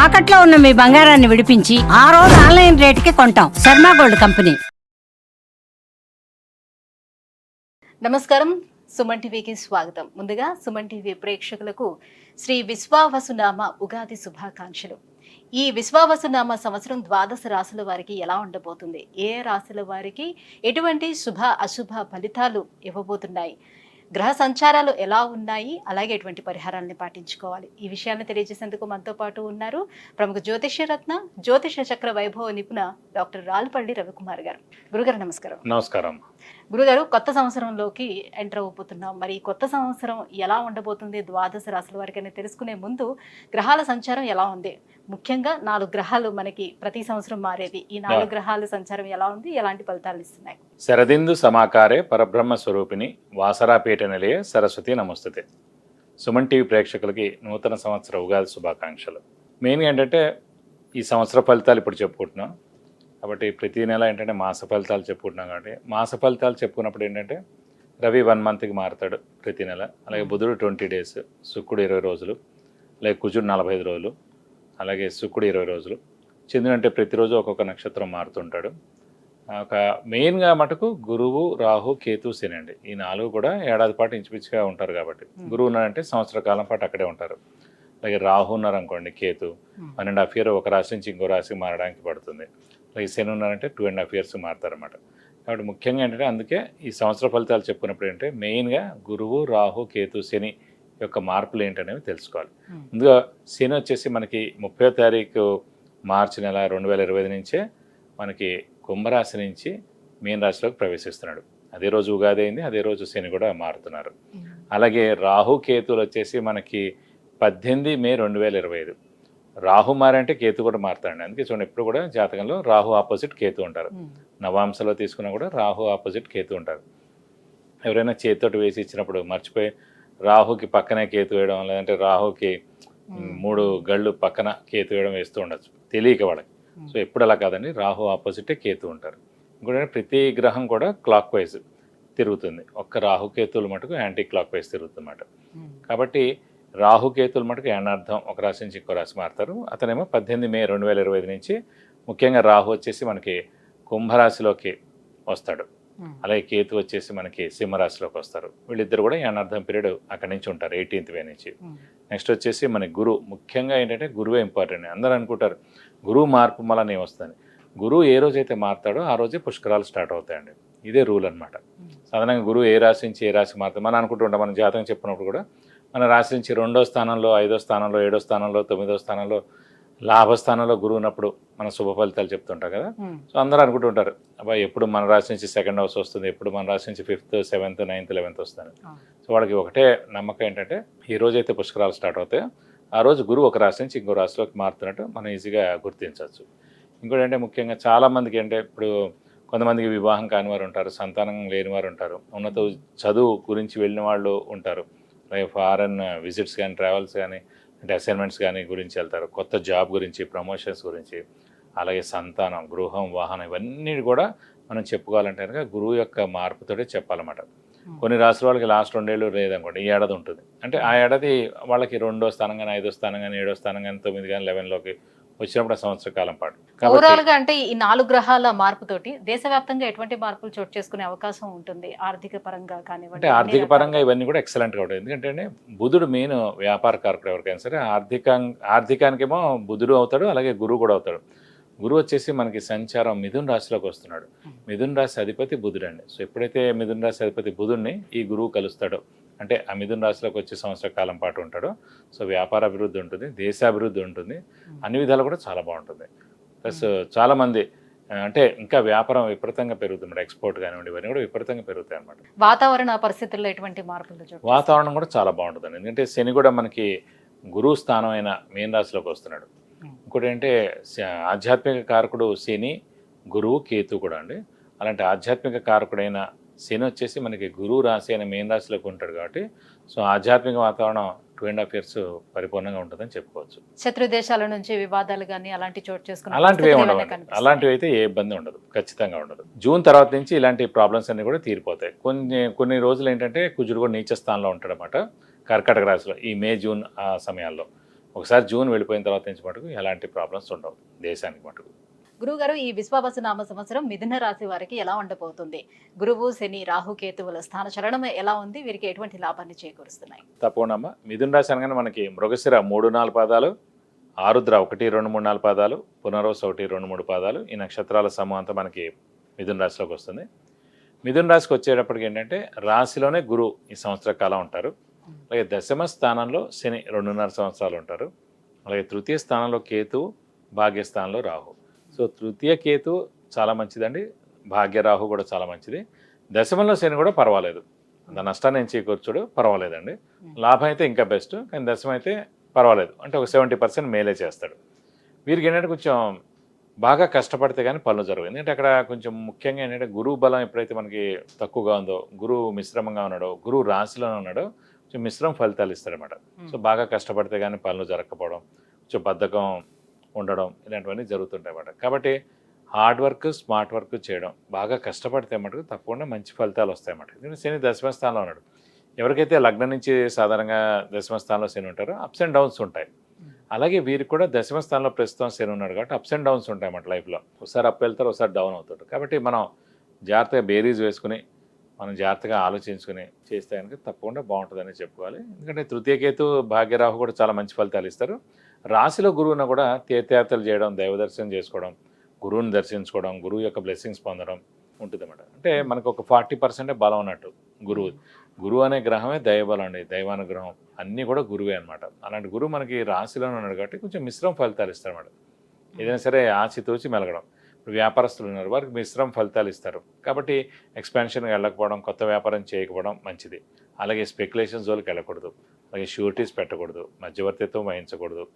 తాకట్లో ఉన్న మీ బంగారాన్ని విడిపించి ఆ రోజు ఆన్లైన్ రేటుకి కొంటాం. Sharma gold company. నమస్కారం, సుమన్ టీవీకి స్వాగతం. ముందుగా సుమన్ టీవీ ప్రేక్షకులకు శ్రీ విశ్వావసునామ ఉగాది శుభాకాంక్షలు. ఈ విశ్వావసునామ సంవత్సరం ద్వాదశ రాశుల వారికి ఎలా ఉండబోతుంది, ఏ రాశుల వారికి ఎటువంటి శుభ అశుభ ఫలితాలు ఇవ్వబోతున్నాయి, గ్రహ సంచారాలు ఎలా ఉన్నాయి, అలాగే ఎటువంటి పరిహారాలను పాటించుకోవాలి, ఈ విషయాన్ని తెలియజేసేందుకు మనతో పాటు ఉన్నారు ప్రముఖ జ్యోతిష్య రత్న జ్యోతిష చక్ర వైభవ నిపుణ డాక్టర్ రాల్పల్లి రవికుమార్ గారు. గురుగారు నమస్కారం. నమస్కారం. గురుగారు, కొత్త సంవత్సరంలోకి ఎంటర్ అవ్వబోతున్నాం. మరి కొత్త సంవత్సరం ఎలా ఉండబోతుంది ద్వాదశ రాశుల వారికి అని తెలుసుకునే ముందు గ్రహాల సంచారం ఎలా ఉంది, ముఖ్యంగా 4 గ్రహాలు మనకి ప్రతి సంవత్సరం మారేది, ఈ 4 గ్రహాల సంచారం ఎలా ఉంది, ఎలాంటి ఫలితాలు ఇస్తున్నాయి? శరదిందు సమాకారే పరబ్రహ్మ స్వరూపిణి వాసరాపీఠ నిలయ సరస్వతి నమస్తుతే. సుమన్ టీవీ ప్రేక్షకులకి నూతన సంవత్సర ఉగాది శుభాకాంక్షలు. మెయిన్గా ఏంటంటే ఈ సంవత్సర ఫలితాలు ఇప్పుడు చెప్పుకుంటున్నాం కాబట్టి ప్రతి నెల ఏంటంటే మాస ఫలితాలు చెప్పుకుంటున్నాం కాబట్టి మాస ఫలితాలు చెప్పుకున్నప్పుడు ఏంటంటే రవి 1 మంత్కి మారుతాడు ప్రతి నెల, అలాగే బుధుడు 20 డేస్, శుక్రుడు 20 రోజులు, అలాగే కుజుడు 45 రోజులు, అలాగే శుక్రుడు 20 రోజులు, చంద్రుడు అంటే ప్రతిరోజు ఒక్కొక్క నక్షత్రం మారుతుంటాడు. ఒక మెయిన్గా మటుకు గురువు, రాహు, కేతు, శని అండి. ఈ 4 కూడా ఏడాది పాటు ఇంచుమించుగా ఉంటారు కాబట్టి గురువు ఉన్నారంటే సంవత్సర కాలం పాటు అక్కడే ఉంటారు. అలాగే రాహు ఉన్నారనుకోండి, కేతు 1.5 ఇయర్ ఒక రాశి నుంచి ఇంకో రాశికి మారడానికి పడుతుంది. అలాగే శని ఉన్నారంటే 2.5 ఇయర్స్ మారుతారన్నమాట. కాబట్టి ముఖ్యంగా ఏంటంటే అందుకే ఈ సంవత్సర ఫలితాలు చెప్పుకున్నప్పుడు ఏంటంటే మెయిన్గా గురువు, రాహు, కేతు, శని యొక్క మార్పులు ఏంటనేవి తెలుసుకోవాలి. ముందుగా శని వచ్చేసి మనకి 30వ తారీఖు మార్చి నెల 2025 నుంచే మనకి కుంభరాశి నుంచి మీన రాశిలోకి ప్రవేశిస్తున్నాడు. అదే రోజు ఉగాది అయింది, అదే రోజు శని కూడా మారుతున్నారు. అలాగే రాహు, కేతులు వచ్చేసి మనకి 18 మే 2025. రాహు మారంటే కేతు కూడా మారుతాడండి. అందుకే చూడండి ఎప్పుడు కూడా జాతకంలో రాహు ఆపోజిట్ కేతు ఉంటారు. నవాంశలో తీసుకున్నా కూడా రాహు ఆపోజిట్ కేతు ఉంటారు. ఎవరైనా చేతితోటి వేసి ఇచ్చినప్పుడు మర్చిపోయి రాహుకి పక్కనే కేతు వేయడం, లేదంటే రాహుకి 3 గళ్ళు పక్కన కేతు వేయడం వేస్తూ ఉండొచ్చు తెలియక వాళ్ళకి. సో ఎప్పుడు అలా కాదండి, రాహు ఆపోజిటే కేతు ఉంటారు. ఇంకోటి ప్రతి గ్రహం కూడా క్లాక్ వైజ్ తిరుగుతుంది, ఒక్క రాహుకేతువులు మటుకు యాంటీ క్లాక్ వైజ్ తిరుగుతుందన్నమాట. కాబట్టి రాహుకేతువులు మటుకు ఏనార్థం ఒక రాశి నుంచి ఇంకో రాశి మారుతారు. అతనేమో 18 మే 2025 నుంచి ముఖ్యంగా రాహు వచ్చేసి మనకి కుంభరాశిలోకి వస్తాడు, అలాగే కేతు వచ్చేసి మనకి సింహరాశిలోకి వస్తారు. వీళ్ళిద్దరు కూడా ఏనార్థం పీరియడ్ అక్కడి నుంచి ఉంటారు 18th మే నుంచి. నెక్స్ట్ వచ్చేసి మన గురువు, ముఖ్యంగా ఏంటంటే గురువే ఇంపార్టెంట్. అందరూ అనుకుంటారు గురువు మార్పు మళ్ళీ వస్తుంది. గురువు ఏ రోజైతే మారుతాడో ఆ రోజే పుష్కరాలు స్టార్ట్ అవుతాయండి. ఇదే రూల్ అనమాట. సాధారణంగా గురువు ఏ రాశి నుంచి ఏ రాశి మారుతాడు మనం అనుకుంటుంటాం. మన జాతకం చెప్పినప్పుడు కూడా మన రాశి నుంచి 2వ స్థానంలో, 5వ స్థానంలో, 7వ స్థానంలో, 9వ స్థానంలో, లాభస్థానంలో గురువు ఉన్నప్పుడు మన శుభ ఫలితాలు చెప్తుంటాం కదా. సో అందరూ అనుకుంటుంటారు అబ్బాయి ఎప్పుడు మన రాశి నుంచి 2nd హౌస్ వస్తుంది, ఎప్పుడు మన రాశి నుంచి 5th, 7th, 9th, 11th వస్తుంది. సో వాళ్ళకి ఒకటే నమ్మకం ఏంటంటే ఈ రోజైతే పుష్కరాలు స్టార్ట్ అవుతాయో ఆ రోజు గురువు ఒక రాశి నుంచి ఇంకో రాశిలోకి మారుతున్నట్టు మనం ఈజీగా గుర్తించవచ్చు. ఇంకోటి అంటే ముఖ్యంగా చాలామందికి అంటే ఇప్పుడు కొంతమందికి వివాహం కాని వారు ఉంటారు, సంతానం లేని వారు ఉంటారు, ఉన్నత చదువు గురించి వెళ్ళిన వాళ్ళు ఉంటారు, అలాగే ఫారెన్ విజిట్స్ కానీ, ట్రావెల్స్ కానీ, అంటే అసైన్మెంట్స్ కానీ గురించి వెళ్తారు, కొత్త జాబ్ గురించి, ప్రమోషన్స్ గురించి, అలాగే సంతానం, గృహం, వాహనం ఇవన్నీ కూడా మనం చెప్పుకోవాలంటే కనుక గురువు యొక్క మార్పుతోటే చెప్పాలన్నమాట. కొన్ని రాష్ట్రాల వాళ్ళకి లాస్ట్ 2 ఏళ్ళు లేదనుకోండి, ఈ ఏడాది ఉంటుంది అంటే ఆ ఏడాది వాళ్ళకి 2వ స్థానం కానీ, 5వ స్థానం కానీ, 7వ స్థానం కానీ, 9 కానీ, 11లోకి వచ్చినప్పుడు ఆ సంవత్సర కాలం పాటు. ఓవరాల్ గా అంటే ఈ 4 గ్రహాల మార్పుతోటి దేశవ్యాప్తంగా ఎటువంటి మార్పులు చోటు చేసుకునే అవకాశం ఉంటుంది? ఆర్థిక పరంగా కానివ్వండి, అంటే ఆర్థిక పరంగా ఇవన్నీ కూడా ఎక్సలెంట్గా ఉంటుంది. ఎందుకంటే బుధుడు మెయిన్ వ్యాపార కారకుడు ఎవరికైనా సరే. ఆర్థికానికేమో బుధుడు అవుతాడు, అలాగే గురువు కూడా అవుతాడు. గురువు వచ్చేసి మనకి సంచారం మిథున రాశిలోకి వస్తున్నాడు. మిథున రాశి అధిపతి బుధుడు అండి. సో ఎప్పుడైతే మిథున రాశి అధిపతి బుధుడిని ఈ గురువు కలుస్తాడో అంటే ఆ మిథున రాశిలోకి వచ్చే సంవత్సర కాలం పాటు ఉంటాడో సో వ్యాపార అభివృద్ధి ఉంటుంది, దేశాభివృద్ధి ఉంటుంది, అన్ని విధాలు కూడా చాలా బాగుంటుంది. ప్లస్ చాలామంది అంటే ఇంకా వ్యాపారం విపరీతంగా పెరుగుతుంది, ఎక్స్పోర్ట్ కానివ్వండి ఇవన్నీ కూడా విపరీతంగా పెరుగుతాయి అనమాట. వాతావరణ పరిస్థితుల్లో ఎటువంటి మార్పులు? వాతావరణం కూడా చాలా బాగుంటుందండి. ఎందుకంటే శని కూడా మనకి గురువు స్థానం అయిన మీన రాశిలోకి వస్తున్నాడు. ఇంకోటి ఏంటంటే ఆధ్యాత్మిక కారకుడు శని, గురువు, కేతు కూడా అండి. అలాంటి ఆధ్యాత్మిక కారకుడైన శని వచ్చేసి మనకి గురువు రాశి అయిన మీన రాశిలోకి ఉంటాడు కాబట్టి సో ఆధ్యాత్మిక వాతావరణం 2.5 ఇయర్స్ పరిపూర్ణంగా ఉంటుందని చెప్పుకోవచ్చు. శత్రు దేశాల నుంచి వివాదాలు కానీ అలాంటి చోటు చేసుకుని అలాంటివి అయితే ఏ ఇబ్బంది ఉండదు, ఖచ్చితంగా ఉండదు. జూన్ తర్వాత నుంచి ఇలాంటి ప్రాబ్లమ్స్ అన్ని కూడా తీరిపోతాయి. కొన్ని రోజులు ఏంటంటే కుజుడు కూడా నీచ స్థానంలో ఉంటాడు అన్నమాట కర్కాటక రాశిలో ఈ మే, జూన్ ఆ సమయాల్లో. ఒకసారి జూన్ వెళ్ళిపోయిన తర్వాత నుంచి మటుకు ఎలాంటి ప్రాబ్లమ్స్ ఉండవు దేశానికి మటుకు. గురువుగారు, ఈ విశ్వావసు నామ సంవత్సరం మిథున రాశి వారికి ఎలా ఉండబోతుంది? గురువు, శని, రాహు, కేతువుల స్థాన చలనం ఎలా ఉంది? వీరికి ఎటువంటి లాభాన్ని చేకూరుస్తున్నాయి? తప్పకుండా అమ్మ. మిథున రాశి అనగానే మనకి మృగశిర 3-4 పాదాలు, ఆరుద్ర 1-2-3-4 పాదాలు, పునర్వసు 1-2-3 పాదాలు, ఈ నక్షత్రాల సమూహం అంతా మనకి మిథున రాశిలోకి వస్తుంది. మిథున రాశికి వచ్చేటప్పటికి ఏంటంటే రాశిలోనే గురువు ఈ సంవత్సర కాలం ఉంటారు. అలాగే దశమ స్థానంలో శని 2.5 సంవత్సరాలు ఉంటారు. అలాగే తృతీయ స్థానంలో కేతువు, భాగ్యస్థానంలో రాహు. సో తృతీయ కేతు చాలా మంచిదండి, భాగ్యరాహు కూడా చాలా మంచిది. దశమంలో శని కూడా పర్వాలేదు, అంత నష్టాన్ని ఏం చేకూర్చుడు పర్వాలేదండి. లాభం అయితే ఇంకా బెస్ట్, కానీ దశమం అయితే పర్వాలేదు, అంటే ఒక 70% మేలే చేస్తాడు. వీరికి ఏంటంటే కొంచెం బాగా కష్టపడితే కానీ పనులు జరగవు. ఎందుకంటే అక్కడ కొంచెం ముఖ్యంగా ఏంటంటే గురువు బలం ఎప్పుడైతే మనకి తక్కువగా ఉందో, గురువు మిశ్రమంగా ఉన్నాడో, గురువు రాశిలోనే ఉన్నాడో కొంచెం మిశ్రమ ఫలితాలు ఇస్తాడనమాట. సో బాగా కష్టపడితే కానీ పనులు జరగకపోవడం, కొంచెం బద్ధకం ఉండడం, ఇలాంటివన్నీ జరుగుతుంటాయి అన్నమాట. కాబట్టి హార్డ్ వర్క్, స్మార్ట్ వర్క్ చేయడం, బాగా కష్టపడితే మటుకు తప్పకుండా మంచి ఫలితాలు వస్తాయన్నమాట. ఎందుకంటే శని దశమ స్థానంలో ఉన్నాడు. ఎవరికైతే లగ్నం నుంచి సాధారణంగా దశమ స్థానంలో శని ఉంటారో అప్స్ అండ్ డౌన్స్ ఉంటాయి. అలాగే వీరికి కూడా దశమ స్థానంలో ప్రస్తుతం శని ఉన్నాడు కాబట్టి అప్స్ అండ్ డౌన్స్ ఉంటాయి అన్నమాట లైఫ్లో. ఒకసారి అప్ వెళ్తారు, ఒకసారి డౌన్ అవుతాడు. కాబట్టి మనం జాగ్రత్తగా బేరీజ్ వేసుకుని, మనం జాగ్రత్తగా ఆలోచించుకుని చేస్తే కనుక తప్పకుండా బాగుంటుందని చెప్పుకోవాలి. ఎందుకంటే తృతీయ కేతు, భాగ్యరాహు కూడా చాలా మంచి ఫలితాలు ఇస్తారు. రాశిలో గురువును కూడా తీర్థయాత్రలు చేయడం, దైవ దర్శనం చేసుకోవడం, గురువుని దర్శించుకోవడం, గురువు యొక్క బ్లెస్సింగ్స్ పొందడం ఉంటుంది అన్నమాట. అంటే మనకు ఒక 40% బలం ఉన్నట్టు గురువు. గురువు అనే గ్రహమే దైవబలం అండి, దైవానుగ్రహం అన్నీ కూడా గురువే అనమాట. అలాంటి గురువు మనకి రాశిలోనే ఉన్నాడు కాబట్టి కొంచెం మిశ్రమ ఫలితాలు ఇస్తారన్నమాట. ఏదైనా సరే ఆచితూచి మెలగడం. ఇప్పుడు వ్యాపారస్తులు ఉన్నారు, వారికి మిశ్రమ ఫలితాలు ఇస్తారు. కాబట్టి ఎక్స్పాన్షన్కి వెళ్ళకపోవడం, కొత్త వ్యాపారం చేయకపోవడం మంచిది. అలాగే స్పెక్యులేషన్ జోలికి వెళ్ళకూడదు, అలాగే షూరిటీస్ పెట్టకూడదు, మధ్యవర్తిత్వం వహించకూడదు.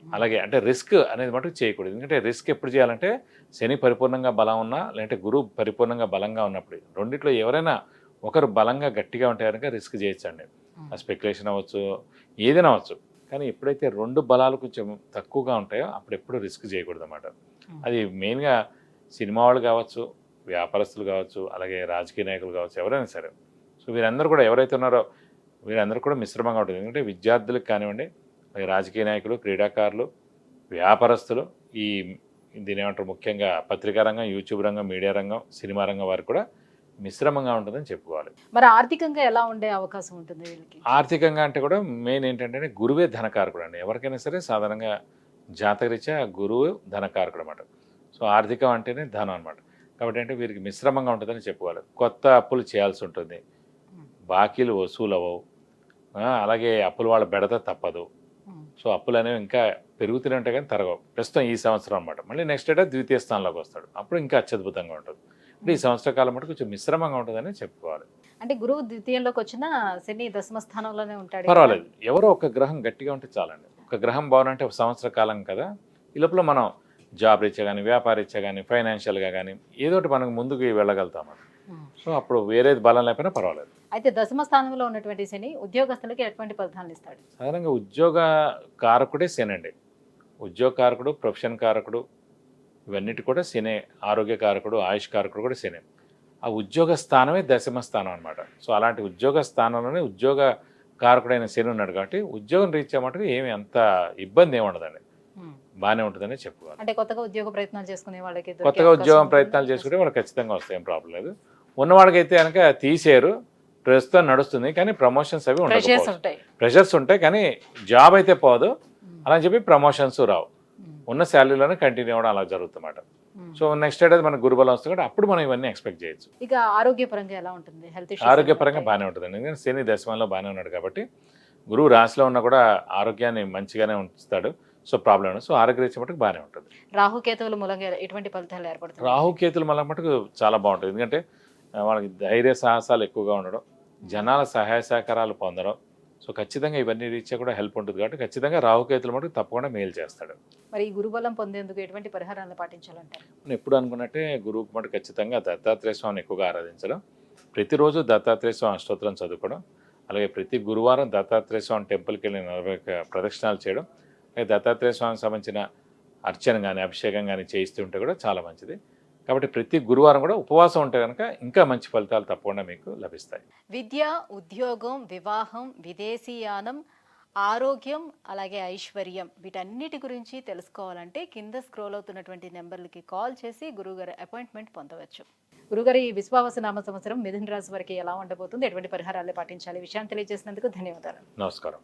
అలాగే అంటే రిస్క్ అనేది మటుకు చేయకూడదు. ఎందుకంటే రిస్క్ ఎప్పుడు చేయాలంటే శని పరిపూర్ణంగా బలం ఉన్నా, లేదంటే గురువు పరిపూర్ణంగా బలంగా ఉన్నప్పుడు. రెండిట్లో ఎవరైనా ఒకరు బలంగా గట్టిగా ఉంటే కనుక రిస్క్ చేయొచ్చండి. ఆ స్పెక్యులేషన్ అవ్వచ్చు, ఏదైనా అవ్వచ్చు. కానీ ఎప్పుడైతే 2 బలాలు కొంచెం తక్కువగా ఉంటాయో అప్పుడు ఎప్పుడు రిస్క్ చేయకూడదు అన్నమాట. అది మెయిన్గా సినిమా వాళ్ళు కావచ్చు, వ్యాపారస్తులు కావచ్చు, అలాగే రాజకీయ నాయకులు కావచ్చు, ఎవరైనా సరే. సో వీరందరూ కూడా ఎవరైతే ఉన్నారో వీరందరూ కూడా మిశ్రమంగా ఉంటుంది. ఎందుకంటే విద్యార్థులకు కానివ్వండి, అలాగే రాజకీయ నాయకులు, క్రీడాకారులు, వ్యాపారస్తులు, దీని ఏమంటారు ముఖ్యంగా పత్రికా రంగం, యూట్యూబ్ రంగం, మీడియా రంగం, సినిమా రంగం వారికి కూడా మిశ్రమంగా ఉంటుందని చెప్పుకోవాలి. మరి ఆర్థికంగా ఎలా ఉండే అవకాశం ఉంటుంది వీళ్ళకి? ఆర్థికంగా అంటే కూడా మెయిన్ ఏంటంటే గురువే ధనకారకుడు అండి. ఎవరికైనా సరే సాధారణంగా జాతకరీత్యా గురువు ధనకారకుడు అన్నమాట. సో ఆర్థికం అంటేనే ధనం అనమాట. కాబట్టి అంటే వీరికి మిశ్రమంగా ఉంటుందని చెప్పుకోవాలి. కొత్త అప్పులు చేయాల్సి ఉంటుంది, బాకీలు వసూలు అవ్వవు, అలాగే అప్పులు వాళ్ళ బెడత తప్పదు. సో అప్పులు అనేవి ఇంకా పెరుగుతూనే ఉంటాయి కానీ తరగవు. ప్రస్తుతం ఈ సంవత్సరం అనమాట. మళ్ళీ నెక్స్ట్ ఏటా ద్వితీయ స్థానంలోకి వస్తాడు, అప్పుడు ఇంకా అత్యద్భుతంగా ఉంటుంది. అంటే ఈ సంవత్సర కాలం మటు కొంచెం మిశ్రమంగా ఉంటుందని చెప్పుకోవాలి. అంటే గురువు ద్వితీయంలోకి వచ్చిన శని దశమ స్థానంలోనే ఉంటాడు, పర్వాలేదు. ఎవరో ఒక గ్రహం గట్టిగా ఉంటే చాలండి. ఒక గ్రహం బాగుంటే ఒక సంవత్సర కాలం కదా, ఈ లోపల మనం జాబ్ రీత్యా కానీ, వ్యాపార రీత్యా కానీ, ఫైనాన్షియల్గా కానీ ఏదో ఒకటి మనకు ముందుకు వెళ్ళగలుగుతాం. సో అప్పుడు వేరేది బలం లేకపోయినా పర్వాలేదు. అయితే దశమ స్థానంలో ఉన్నటువంటి శని ఉద్యోగస్తులకి ఎటువంటి ఫలితాలను ఇస్తాడు? సాధారణంగా ఉద్యోగ కారకుడే శని అండి. ఉద్యోగ కారకుడు, ప్రొఫెషన్ కారకుడు, ఇవన్నిటి కూడా శని. ఆరోగ్య కారకుడు, ఆయుష్ కారకుడు కూడా శని. ఆ ఉద్యోగ స్థానమే దశమ స్థానం అనమాట. సో అలాంటి ఉద్యోగ స్థానంలోనే ఉద్యోగ కారకుడైన శని ఉన్నాడు కాబట్టి ఉద్యోగం రీచ్ మటుకు ఏమి అంత ఇబ్బంది ఏమి ఉండదండి, బాగానే ఉంటుందని చెప్పుకోవాలి. అంటే కొత్తగా ఉద్యోగ ప్రయత్నాలు చేసుకునే వాళ్ళకి, కొత్తగా ఉద్యోగం ప్రయత్నాలు చేసుకుంటే వాళ్ళకి ఖచ్చితంగా వస్తాయి, ఏం ప్రాబ్లం లేదు. ఉన్నవాడికైతే కనుక తీసేరు, ప్రస్తుతం నడుస్తుంది కానీ ప్రమోషన్స్ అవి ఉండవు, ప్రెషర్స్ ఉంటాయి కానీ జాబ్ అయితే పోదు. అలా చెప్పి ప్రమోషన్స్ రావు, ఉన్న శాలరీలోనే కంటిన్యూ అవ్వడం అలా జరుగుతుందన్నమాట. సో నెక్స్ట్ ఏడాది మనకు గురుబలం వస్తుంది కాబట్టి అప్పుడు మనం ఇవన్నీ ఎక్స్పెక్ట్ చేయొచ్చు. ఇక ఆరోగ్యపరంగా ఎలా ఉంటుంది? ఆరోగ్యపరంగా బాగానే ఉంటుంది. ఎందుకంటే శని దశమంలో బాగానే ఉన్నాడు కాబట్టి గురువు రాశిలో ఉన్నా కూడా ఆరోగ్యాన్ని మంచిగానే ఉంచుతాడు. సో ప్రాబ్లం ఉండదు. సో ఆరోగ్య మటుకు బాగానే ఉంటుంది. రాహుకేతువుల మూలంగా ఎటువంటి ఫలితాలు ఏర్పడుతుంది? రాహుకేతుల మళ్ళీ మటుకు చాలా బాగుంటుంది. ఎందుకంటే వాళ్ళకి ధైర్య సాహసాలు ఎక్కువగా ఉండడం, జనాల సహాయ సహకారాలు పొందడం. సో ఖచ్చితంగా ఇవన్నీ రీత్యా కూడా హెల్ప్ ఉంటుంది కాబట్టి ఖచ్చితంగా రాహుకేతుల మటుకు తప్పకుండా మేలు చేస్తాడు. మరి ఈ గురుబలం పొందేందుకు ఎటువంటి పరిహారాలను పాటించాలంటారు? నేను ఎప్పుడు అనుకున్నట్టే గురువుకి మటుకు ఖచ్చితంగా దత్తాత్రేయ స్వామిని ఎక్కువగా ఆరాధించడం, ప్రతిరోజు దత్తాత్రేయ స్వామి అష్టోత్తరం చదువుకోవడం, అలాగే ప్రతి గురువారం దత్తాత్రేయ స్వామి టెంపుల్కి వెళ్ళి 40 ప్రదక్షిణాలు చేయడం, అలాగే దత్తాత్రేయ స్వామికి సంబంధించిన అర్చన కానీ అభిషేకం కానీ చేయిస్తుంటే కూడా చాలా మంచిది. కాబట్టి ప్రతి గురువారం కూడా ఉపవాసం ఉంటే కనుక ఇంకా మంచి ఫలితాలు తప్పకుండా మీకు లభిస్తాయి. విద్య, ఉద్యోగం, వివాహం, విదేశీయానం, ఆరోగ్యం అలాగే ఐశ్వర్యం వీటన్నిటి గురించి తెలుసుకోవాలంటే కింద స్క్రోల్ అవుతున్నటువంటి నెంబర్లకి కాల్ చేసి గురువుగారి అపాయింట్మెంట్ పొందవచ్చు. గురుగారు, ఈ విశ్వావసునామ సంవత్సరం మిథున రాశి వారికి ఎలా ఉండబోతుంది, ఎటువంటి పరిహారాలు పాటించాలి, విషయాన్ని తెలియజేసినందుకు ధన్యవాదాలు. నమస్కారం.